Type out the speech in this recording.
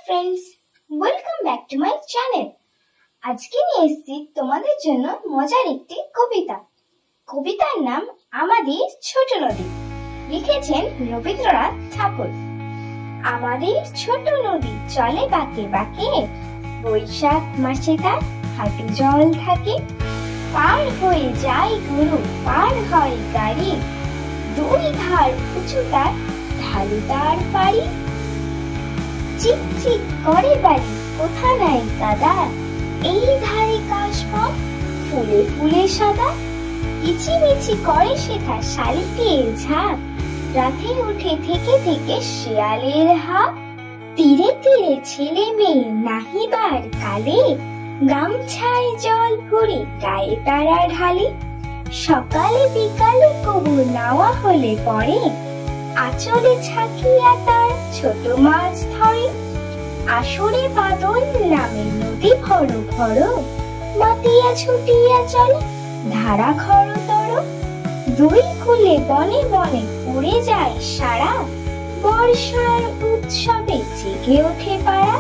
Friends, welcome back to my channel. আজকে নিয়ে এসেছি তোমাদের জন্য মজার একটি কবিতা। কবিতার নাম আমাদের ছোট নদী। লিখেছেন রবীন্দ্রনাথ ঠাকুর। আমাদের ছোট নদী চলে বাঁকে বাঁকে, বৈশাখ মাসে তার হাঁটু জল থাকে। পার হয়ে যায় গরু, পার হয় গাড়ি, দুই ধার উঁচু তার, ঢালু তার পাড়ি। চিক চিক করে বাড়ি, কোথা নাই কাদা, এই ধারে কাশবন, ফুলে ফুলে সাদা। কিচিমিচি করে সেথা শালিকের ঝাঁক, রাতে উঠে থেকে থেকে শিয়ালের হাঁক। তীরে তীরে ছেলে মেয়ে নাহিবার কালে, গামছায় জল ভরে গায়ে তারা ঢালে। সকালে বিকালে কবু নাওয়া হলে পরে, আঁচলে ছাকিয়া তার ছোট মাছ ধরে। আসরে বাদল নামে নদী ভর ভর, মাতিয়া ছুটিয়া চলে ধারা খরতর। দুই কূলে বনে বনে উড়ে যায় সারা, বর্ষার উৎসবে জেগে ওঠে পাড়া।